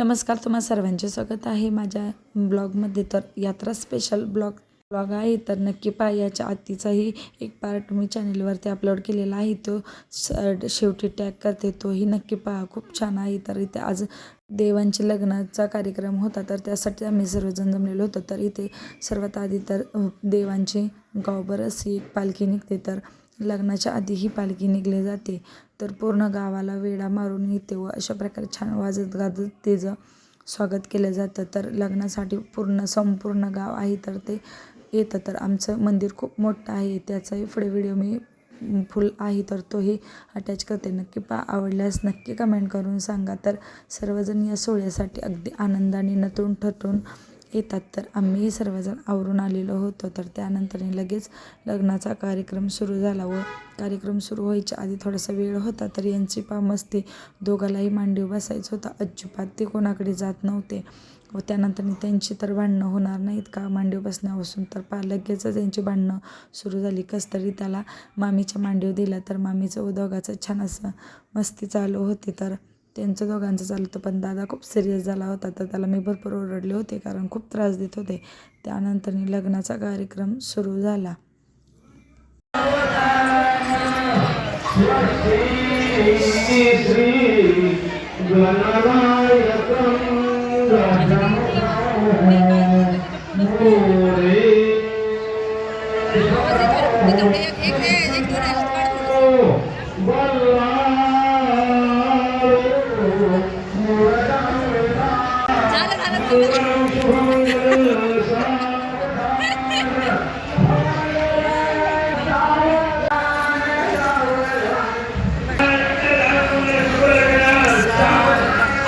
नमस्कार, तुम्हा सर्वांचे स्वागत आहे माझ्या ब्लॉगमध्ये. तर यात्रा स्पेशल ब्लॉग आहे, तर नक्की पहा. याच्या आधीचाही एक पार्ट मी चॅनलवरती अपलोड केलेला आहे, तो शेवटी टॅग करते, तोही नक्की पहा, खूप छान आहे. तर इथे आज देवांच्या लग्नाचा कार्यक्रम होता, तर त्यासाठी आम्ही सर्वजण जमलेलो होतो. तर इथे सर्वात आधी तर देवांची गावभर अशी एक पालखी निघते, तर लग्नाच्या आधी ही पालखी निघली जाते. तर पूर्ण गावाला वेढा मारून येते व अशा प्रकारे छान वाजत गाजत तिचं स्वागत केलं जातं. तर लग्नासाठी संपूर्ण गाव आहे, तर ते येतं. तर आमचं मंदिर खूप मोठं आहे, त्याचाही पुढे व्हिडिओ मी फुल आहे, तर तोही अटॅच करते. नक्की पहा, आवडल्यास नक्की कमेंट करून सांगा. तर सर्वजण या सोहळ्यासाठी अगदी आनंदाने नटून थटून येतात. तर आम्ही सर्वजण आवरून आलेलो होतो. तर त्यानंतर लगेच लग्नाचा कार्यक्रम सुरू झाला व कार्यक्रम सुरू व्हायच्या आधी थोडासा वेळ होता. तर यांची मस्ती, दोघालाही मांडीव बसायचं होतं, अजिबात ते कोणाकडे जात नव्हते. व त्यानंतर त्यांची तर भांडणं होणार नाहीत का मांडीव बसण्यापासून. तर लगेचच त्यांची भांडणं सुरू झाली. कस तरी त्याला मामीच्या मांडीव दिला, तर मामीचं व दोघाचं छान असं मस्ती चालू होती. तर त्यांचं दोघांचं चालू होतं, पण दादा खूप सिरियस झाला होता, तर त्याला मी भरपूर ओरडले होते, कारण खूप त्रास देत होते. त्यानंतर लग्नाचा कार्यक्रम सुरू झाला.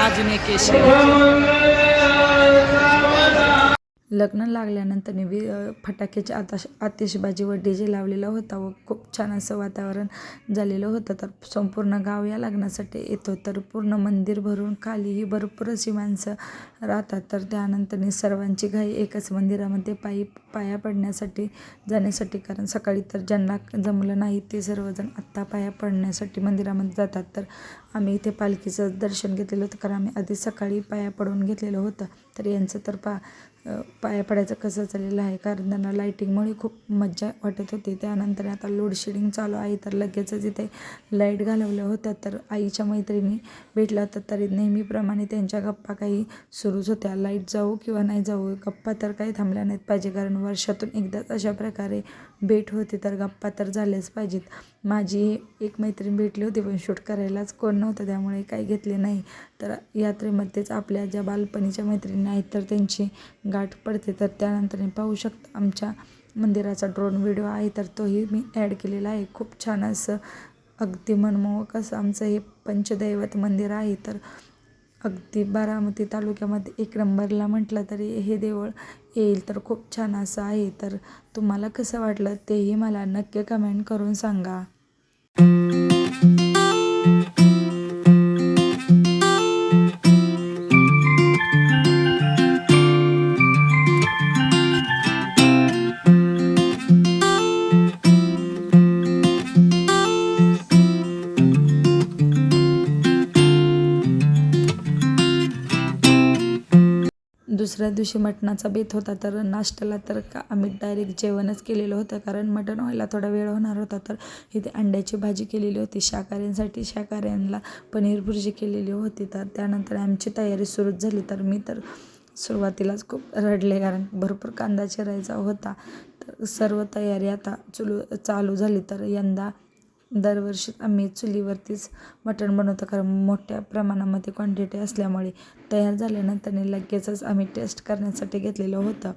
अजून एक लग्न लागल्यानंतर फटाक्याची आतिषबाजी व डीजे लावलेला होता व खूप छान असं वातावरण झालेलं होतं. तर संपूर्ण गाव या लग्नासाठी येतो. तर पूर्ण मंदिर भरून खालीही भरपूर अशी माणसं राहतात. तर त्यानंतर सर्वांची घाई एकच मंदिरामध्ये पाया पडण्यासाठी जाण्यासाठी, कारण सकाळी तर ज्यांना जमलं नाही ते सर्वजण आत्ता पाया पडण्यासाठी मंदिरामध्ये जातात. तर आम्ही इथे पालखीचं दर्शन घेतलेलं होतं, कारण आम्ही आधी सकाळी पाया पडून घेतलेलं होतं. तर यांचं तर पाया पडायचं कसं चाललेलं आहे, कारण त्यांना लाईटिंगमुळे खूप मजा वाटत होती. त्यानंतर आता लोड शेडिंग चालू आहे, तर लगेचच इथे लाईट घालवल्या होत्या. तर आईच्या मैत्रिणी भेटल्या होत्या, तरी नेहमीप्रमाणे त्यांच्या गप्पा काही सुरूच होत्या. लाईट जाऊ किंवा नाही जाऊ, गप्पा तर काही थांबल्या नाहीत पाहिजे, कारण वर्षातून एकदाच अशा प्रकारे भेट होते, तर गप्पा तर झाल्याच पाहिजेत. माझी एक मैत्रीण भेटली होती, पण शूट करायलाच कोण नव्हतं, त्यामुळे काही घेतले नाही. तर यात्रेमध्येच आपल्या ज्या बालपणीच्या मैत्रिणी आहेत, तर त्यांची गाठ पडते. तर त्यानंतर पाहू शकता आमच्या मंदिराचा ड्रोन व्हिडिओ आहे, तर तोही मी ॲड केलेला आहे. खूप छान असं अगदी मनमोहक असं आमचं हे पंचदैवत मंदिर आहे. तर अगदी बारामती तालुक्यामध्ये एक नंबरला म्हटलं तरी हे देऊळ येईल. तर खूप छान असं आहे. तर तुम्हाला कसं वाटलं तेही मला नक्की कमेंट करून सांगा. दुसऱ्या दिवशी मटणाचा बेत होता. तर नाश्त्याला तर आम्ही डायरेक्ट जेवणच केलेलं होतं, कारण मटण व्हायला थोडा वेळ होणार होता. तर इथे अंड्याची भाजी केलेली होती, शाकाऱ्यांना पनीर भुर्जी केलेली होती. तर त्यानंतर आमची तयारी सुरूच झाली. तर मी तर सुरुवातीलाच खूप रडले, कारण भरपूर कांदा चिरायचा होता. तर सर्व तयारी आता चालू झाली. तर यंदा दरवर्षी आम्ही चुलीवरतीच मटण बनवतो, कारण मोठ्या प्रमाणामध्ये क्वांटिटी असल्यामुळे. तयार झाल्यानंतर लगेचच आम्ही टेस्ट करण्यासाठी घेतलेलं होतं.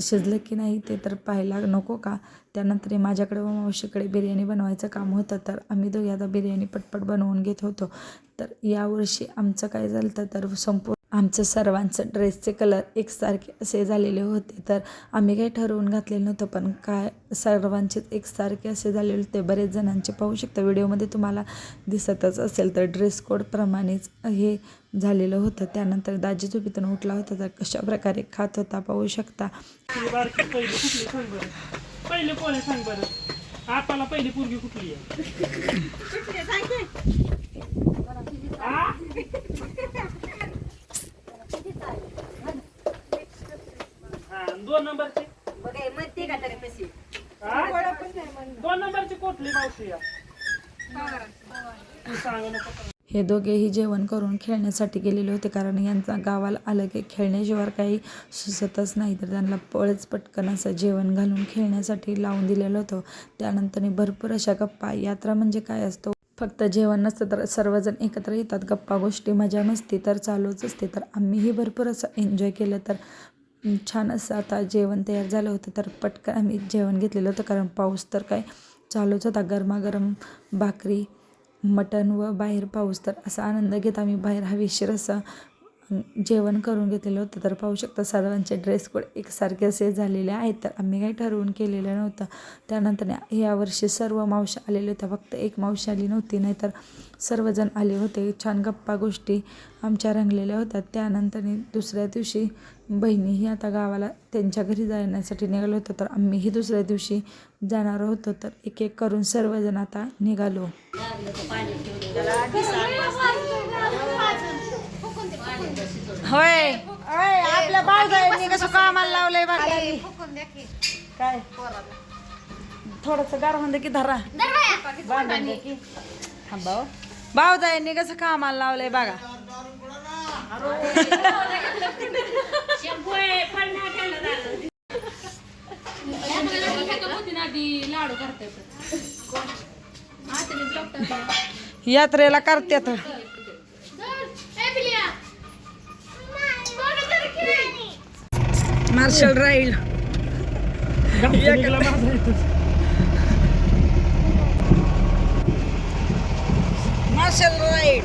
शिजलं की नाही ते तर पाहायला नको का. त्यानंतर माझ्याकडे व मावशीकडे बिर्याणी बनवायचं काम होतं, तर आम्ही दोघे आता बिर्याणी पटपट बनवून घेत होतो. तर यावर्षी आमचं काय झालं तर आमचं सर्वांचं ड्रेसचे कलर एकसारखे असे झालेले होते. तर आम्ही काही ठरवून घातलेलं नव्हतं, पण काय सर्वांचेच एकसारखे असे झालेले होते. बरेच जणांचे पाहू शकता व्हिडिओमध्ये तुम्हाला दिसतच असेल. तर ड्रेस कोडप्रमाणेच हे झालेलं होतं. त्यानंतर दाजी झोपेतून उठला होता, तर कशा प्रकारे खात होता पाहू शकता. पहिले कोण सांग बरं, आपल्याला पहिली पोरगी कुठली आहे? 2 नंबरची बघा म्हणते का तरी कशी हा? 2 नंबरची कुठली मावशी या तू सांगू नको. हे दोघेही जेवण करून खेळण्यासाठी गेलेले होते, कारण यांचा गावाला आलं की खेळण्याशिवाय काही सुचतच नाही. तर त्यांना पळच पटकन असं जेवण घालून खेळण्यासाठी लावून दिलेलं होतं. त्यानंतर भरपूर अशा गप्पा. यात्रा म्हणजे काय असतो, फक्त जेवण नसतं तर सर्वजण एकत्र येतात, गप्पा गोष्टी मजा मस्ती तर चालूच असते. तर आम्हीही भरपूर असं एन्जॉय केलं. तर छान असं आता जेवण तयार झालं होतं, तर पटकन आम्ही जेवण घेतलेलं होतं, कारण पाऊस तर काय चालूच होता. गरमागरम भाकरी मटण व बाहेर पाऊस. तर असा आनंद घेत आम्ही बाहेर हवेशीर असं जेवण करून घेतलेलं होतं. तर पाहू शकता सर्वांचे ड्रेस कोड एकसारखे असे झालेले आहेत. तर आम्ही काही ठरवून केलेलं नव्हतं. त्यानंतर यावर्षी सर्व मावशी आलेले होत्या, फक्त एक मावशी आली नव्हती, नाहीतर सर्वजण आले होते. छान गप्पा गोष्टी आमच्या रंगलेल्या होत्या. त्यानंतर दुसऱ्या दिवशी बहिणीही आता गावाला त्यांच्या घरी जाण्यासाठी निघालो होतो. तर आम्हीही दुसऱ्या दिवशी जाणार होतो. तर एक एक करून सर्वजण आता निघालो. होय आपल्या बाळगाईंनी कसं कामाला लावलंय बघा. काय थोडस गारवून दे की धरा बांधून दे की. बावजाईंनी कसं कामाला लावलंय बघा. यात्रेला करतात मार्शल राईड. गपचूपला माझा येतोच. Marshal ride.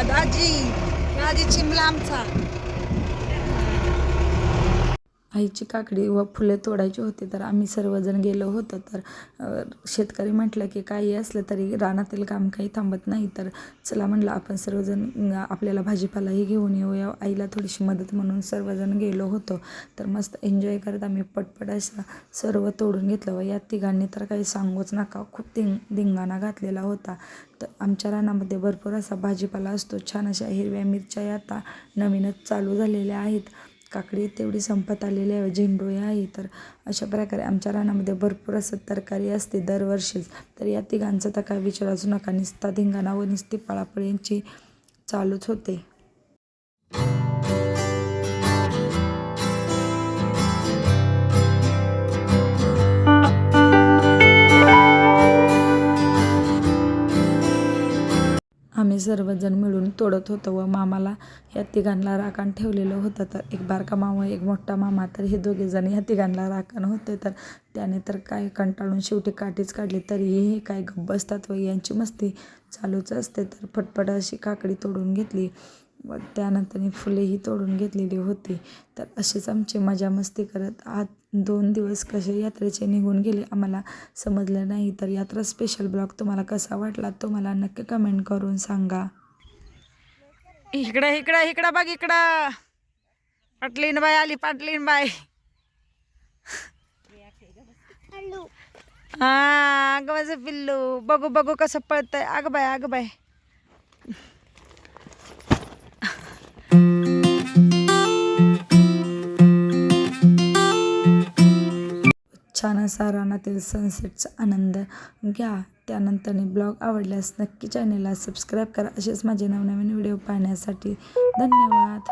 दाजी चिमला आमचा. आईची काकडी व फुले तोडायची होती, तर आम्ही सर्वजण गेलो होतो. तर शेतकरी म्हटलं की काही असलं तरी रानातील काम काही थांबत नाही. तर चला म्हटलं आपण सर्वजण आपल्याला भाजीपालाही घेऊन येऊया. आईला थोडीशी मदत म्हणून सर्वजण गेलो होतो. तर मस्त एन्जॉय करत आम्ही पटपट असं सर्व तोडून घेतलं. व या तिघांनी तर काही सांगूच नका, खूप धिंगाणा घातलेला होता. तर आमच्या रानामध्ये भरपूर असा भाजीपाला असतो. छान अशा हिरव्या मिरच्या आता नवीनच चालू झालेल्या आहेत. काकडी तेवढी संपत आलेली आहे, झेंडू आहे. तर अशा प्रकारे आमच्या रानामध्ये भरपूर असं तरकारी असते दरवर्षीच. तर या तिघांचं तर काय विचारायचं नका, निस्ता धिंगाणा व निस्ती पळापळींची चालूच होते. आम्ही सर्वजण मिळून तोडत होतो व मामाला ह्या तिघांना राखण ठेवलेलं होतं. तर एक बारका मामा एक मोठा मामा, तर हे दोघेजण ह्या तिघांना राखण होते. तर त्याने तर काय कंटाळून शेवटी काठीच काढली, तरीही हे काय गप्प बसतात व यांची मस्ती चालूच असते. तर फटफट अशी काकडी तोडून घेतली व त्यानंतर फुलेही तोडून घेतलेली होती. तर अशीच आमची मजा मस्ती करत आज 2 दिवस कसे यात्रेचे निघून गेले आम्हाला समजलं नाही. तर यात्रा स्पेशल ब्लॉग तुम्हाला कसा वाटला तो मला नक्की कमेंट करून सांगा. इकडं इकडं इकडं बघ, इकडं पाटलीन बाई आली, पाटलीन बाई. हा अगं माझं पिल्लू, बघू बघू कसं पळतंय. अगं बाय अगं बाय. छान असा रानातील सनसेटचा आनंद घ्या. त्यानंतर ब्लॉग आवडल्यास नक्की चॅनेलला सबस्क्राईब करा. असेच माझे नवनवीन व्हिडिओ पाहण्यासाठी. धन्यवाद.